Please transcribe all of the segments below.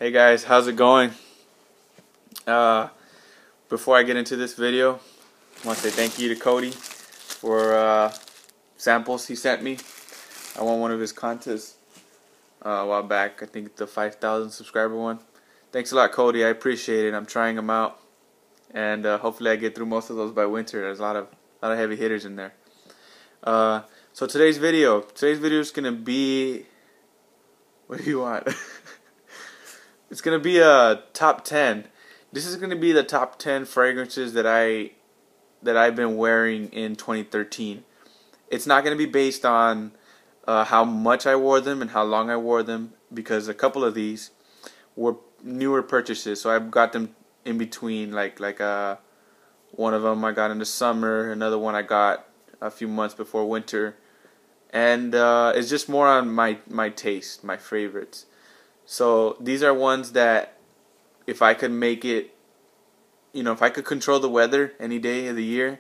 Hey guys, how's it going? Before I get into this video, I want to say thank you to Cody for samples he sent me. I won one of his contests a while back. I think the 5,000 subscriber one. Thanks a lot, Cody. I appreciate it. I'm trying them out, and hopefully I get through most of those by winter. There's a lot of heavy hitters in there. So today's video is gonna be, what do you want? It's gonna be a top 10. This is gonna be the top 10 fragrances that I've been wearing in 2013. It's not gonna be based on how much I wore them and how long I wore them, because a couple of these were newer purchases. So I've got them in between, like one of them I got in the summer, another one I got a few months before winter, and it's just more on my taste, my favorites. So these are ones that if I could make it, if I could control the weather any day of the year,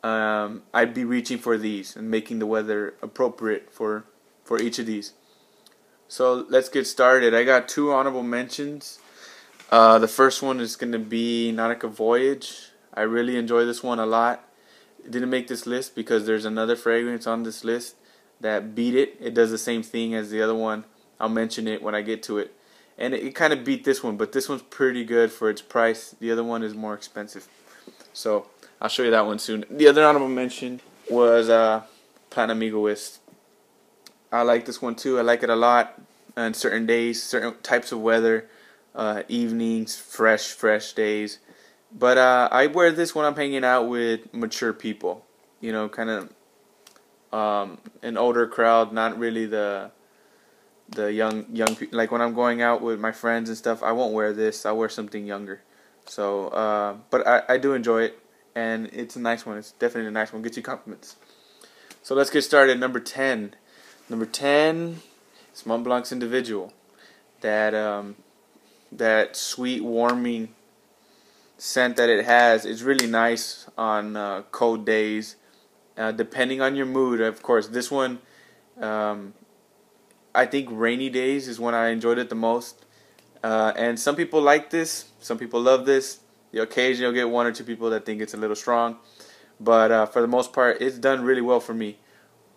I'd be reaching for these and making the weather appropriate for each of these. So let's get started. I got two honorable mentions. The first one is going to be Nautica Voyage. I really enjoy this one a lot. It didn't make this list because there's another fragrance on this list that beat it. It does the same thing as the other one. I'll mention it when I get to it. And it kind of beat this one, but this one's pretty good for its price. The other one is more expensive. So I'll show you that one soon. The other honorable mention was Plan Amigoist. I like this one too. I like it a lot on certain days, certain types of weather, evenings, fresh days. But I wear this when I'm hanging out with mature people. Kind of an older crowd, not really the young people. Like when I'm going out with my friends and stuff, I won't wear this. I'll wear something younger. So, but I do enjoy it, and it's a nice one. It's definitely a nice one. Gets you compliments. So let's get started. Number 10. Number 10 is Mont Blanc's Individual. That sweet, warming scent that it has is really nice on cold days. Depending on your mood, of course. This one, I think rainy days is when I enjoyed it the most. And some people like this, some people love this. Occasionally you'll get one or two people that think it's a little strong. But for the most part, it's done really well for me.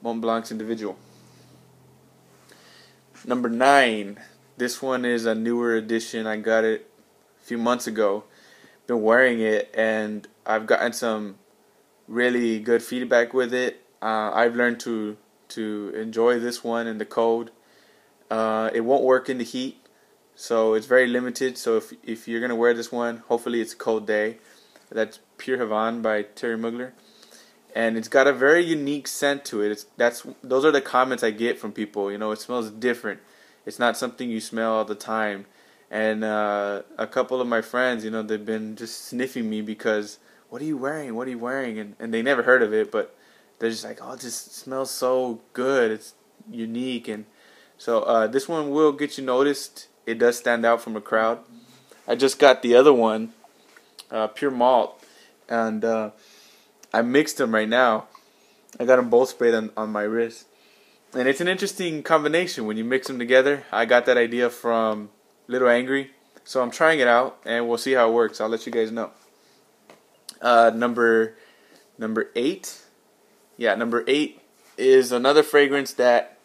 Mont Blanc's Individual. Number 9. This one is a newer edition. I got it a few months ago. Been wearing it, and I've gotten some really good feedback with it. I've learned to enjoy this one in the cold. It won't work in the heat, so it's very limited. So if you're gonna wear this one, hopefully it's a cold day. That's Pure Havane by Terry Mugler, and it's got a very unique scent to it. Those are the comments I get from people. It smells different. It's not something you smell all the time. And a couple of my friends, they've been just sniffing me because, what are you wearing? What are you wearing? And they never heard of it, but they're just like, oh, it just smells so good. It's unique. And so this one will get you noticed. It does stand out from a crowd. I just got the other one, Pure Malt, and I mixed them right now. I got them both sprayed on my wrist. And it's an interesting combination when you mix them together. I got that idea from Little Angry, so I'm trying it out, and we'll see how it works. I'll let you guys know. Number 8. Yeah, number 8 is another fragrance that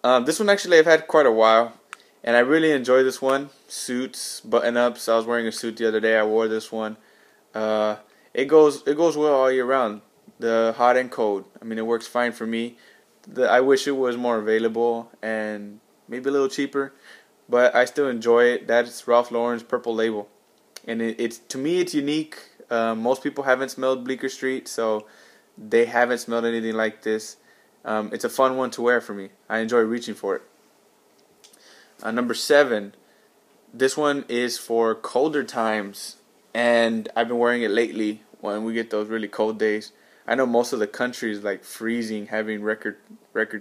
this one actually I've had quite a while, and I really enjoy this one. Suits, button-ups. I was wearing a suit the other day. I wore this one. It goes well all year round. The hot and cold. I mean, it works fine for me. I wish it was more available and maybe a little cheaper, but I still enjoy it. That's Ralph Lauren's Purple Label, and to me it's unique. Most people haven't smelled Bleecker Street, so they haven't smelled anything like this. It's a fun one to wear for me. I enjoy reaching for it. Number 7. This one is for colder times, and I've been wearing it lately when we get those really cold days. I know most of the country is like freezing, having record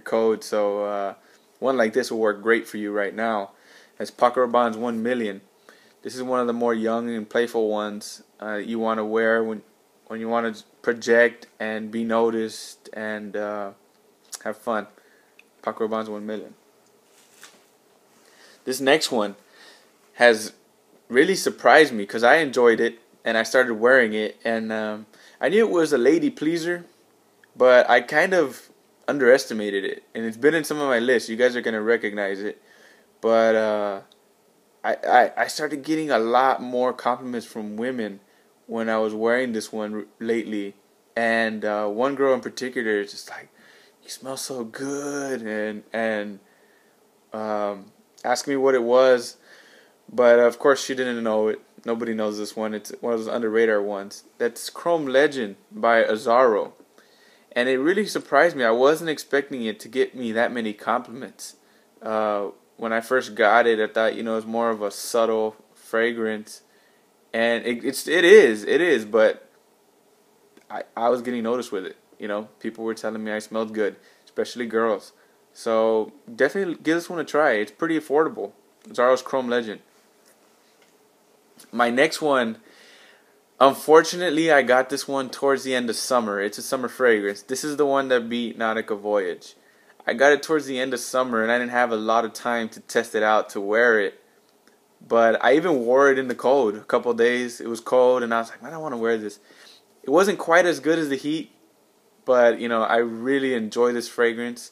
cold, so one like this will work great for you right now. It's Paco Rabanne's 1 Million. This is one of the more young and playful ones you want to wear when you want to project and be noticed and have fun. Paco Rabanne's 1 Million. this next one has really surprised me because I enjoyed it and I started wearing it, and I knew it was a lady pleaser, but I kind of underestimated it, and it's been in some of my lists. You guys are gonna recognize it, but I started getting a lot more compliments from women when I was wearing this one lately, and one girl in particular is just like, "You smell so good," and asked me what it was, but of course she didn't know it. Nobody knows this one. It's one of those under radar ones. That's Chrome Legend by Azzaro. And it really surprised me. I wasn't expecting it to get me that many compliments. When I first got it, I thought, it was more of a subtle fragrance. And it is, but I was getting noticed with it. People were telling me I smelled good, especially girls. So definitely give this one a try. It's pretty affordable. Azzaro's Chrome Legend. My next one, unfortunately, I got this one towards the end of summer. It's a summer fragrance. This is the one that beat Nautica Voyage. I got it towards the end of summer, and I didn't have a lot of time to test it out, to wear it. But I even wore it in the cold. A couple of days, it was cold, and I was like, man, I want to wear this. It wasn't quite as good as the Heat, but, I really enjoy this fragrance.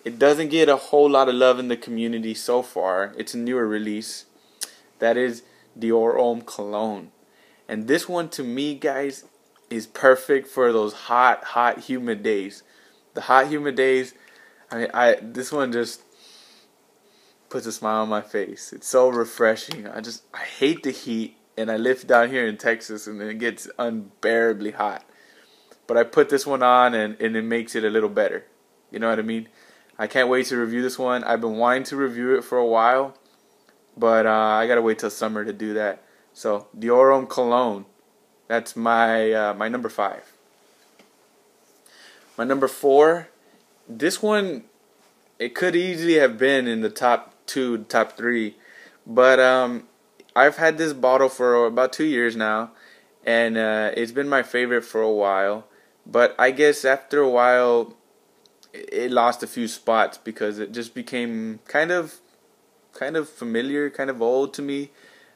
It doesn't get a whole lot of love in the community so far. It's a newer release. That is Dior Homme Cologne. And this one, to me, guys, is perfect for those hot, humid days. The hot, humid days, this one just puts a smile on my face. It's so refreshing. I hate the heat, and I live down here in Texas, and it gets unbearably hot. But I put this one on, and it makes it a little better. You know what I mean? I can't wait to review this one. I've been wanting to review it for a while, but I gotta wait till summer to do that. So Dior Homme Cologne, that's my my number 5. My number 4, this one, it could easily have been in the top 2, top 3, but I've had this bottle for about 2 years now, and it's been my favorite for a while. But I guess after a while, it lost a few spots because it just became kind of familiar, kind of old to me.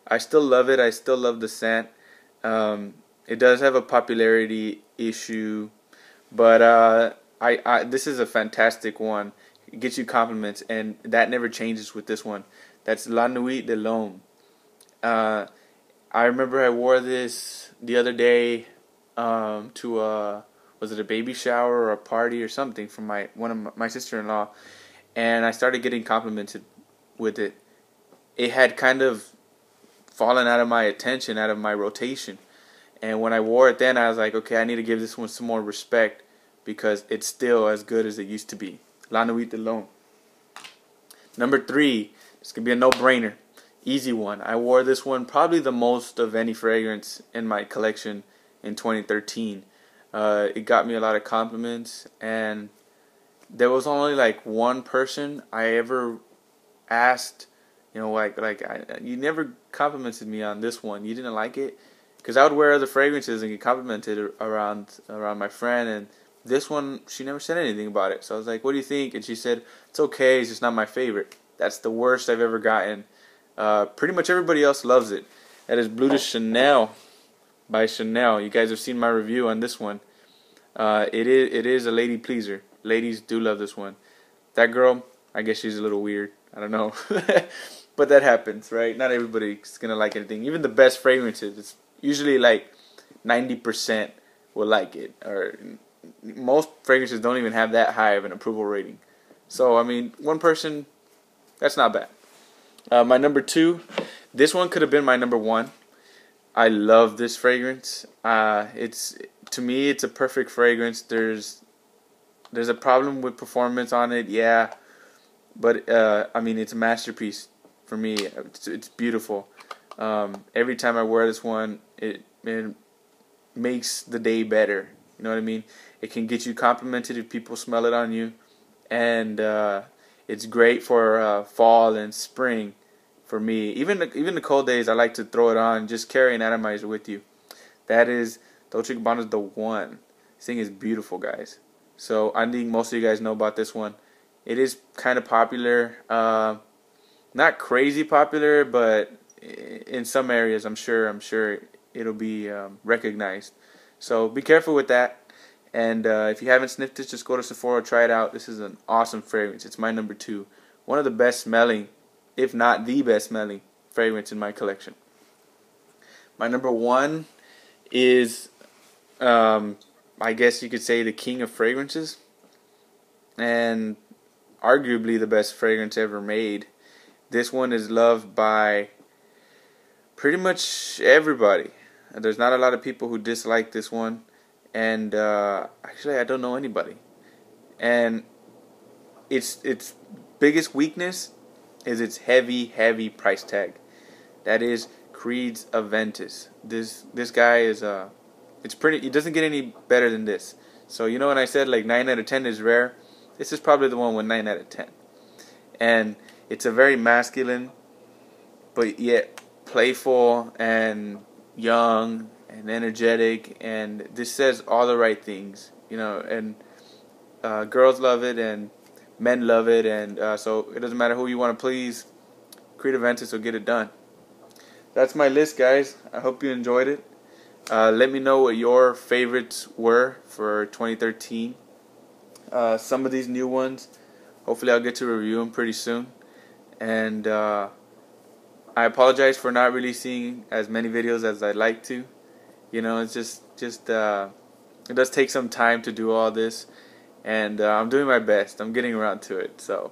I still love it. I still love the scent. It does have a popularity issue, but this is a fantastic one. It gets you compliments, and that never changes with this one. That's La Nuit de l'Homme. I remember I wore this the other day to was it a baby shower or a party or something from one of my sister-in-law, and I started getting complimented with it. It had kind of fallen out of my attention, out of my rotation, and when I wore it then, I was like, okay, I need to give this one some more respect because it's still as good as it used to be. La Nuit de l'Homme. Number 3, this could be a no-brainer, easy one. I wore this one probably the most of any fragrance in my collection in 2013. It got me a lot of compliments, and there was only like one person I ever asked, you never complimented me on this one. You didn't like it? Because I would wear other fragrances and get complimented around my friend, and this one, she never said anything about it. So I was like, what do you think? And she said, it's okay, it's just not my favorite. That's the worst I've ever gotten. Pretty much everybody else loves it. That is Bleu de Chanel by Chanel. You guys have seen my review on this one. It is a lady pleaser. Ladies do love this one. That girl, I guess she's a little weird. I don't know. But that happens, right? Not everybody's going to like anything. Even the best fragrances, it's usually like 90% will like it. Or most fragrances don't even have that high of an approval rating. So, I mean, one person, that's not bad. My number 2, this one could have been my number 1. I love this fragrance. To me, it's a perfect fragrance. There's a problem with performance on it, yeah, but I mean, it's a masterpiece for me. It's beautiful. Every time I wear this one, it makes the day better. You know what I mean? It can get you complimented if people smell it on you, and it's great for fall and spring. For me, even the cold days, I like to throw it on, just carry an atomizer with you. That is Dolce & Gabbana's The One. This thing is beautiful, guys. So I think most of you guys know about this one. It is kind of popular. not crazy popular, but in some areas I'm sure it'll be recognized. So be careful with that. And if you haven't sniffed it, just go to Sephora, try it out. This is an awesome fragrance. It's my number 2. One of the best smelling, if not the best smelling, fragrance in my collection. My number 1 is, I guess you could say, the king of fragrances. And arguably the best fragrance ever made. This one is loved by pretty much everybody. There's not a lot of people who dislike this one. And actually, I don't know anybody. And its biggest weakness is its heavy price tag. That is Creed's Aventus. This guy is it's pretty. It doesn't get any better than this. So you know when I said like 9 out of 10 is rare, this is probably the one with 9 out of 10. And it's a very masculine, but yet playful and young and energetic, and this says all the right things, you know, and girls love it and men love it, and so it doesn't matter who you want to please, Creed Aventus will get it done. That's my list, guys. I hope you enjoyed it. Let me know what your favorites were for 2013. Some of these new ones, hopefully I'll get to review them pretty soon. And I apologize for not releasing as many videos as I'd like to. You know, it's just it does take some time to do all this, and I'm doing my best. I'm getting around to it. So,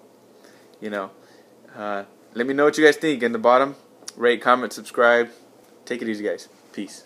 you know, let me know what you guys think in the bottom. Rate, comment, subscribe. Take it easy, guys. Peace.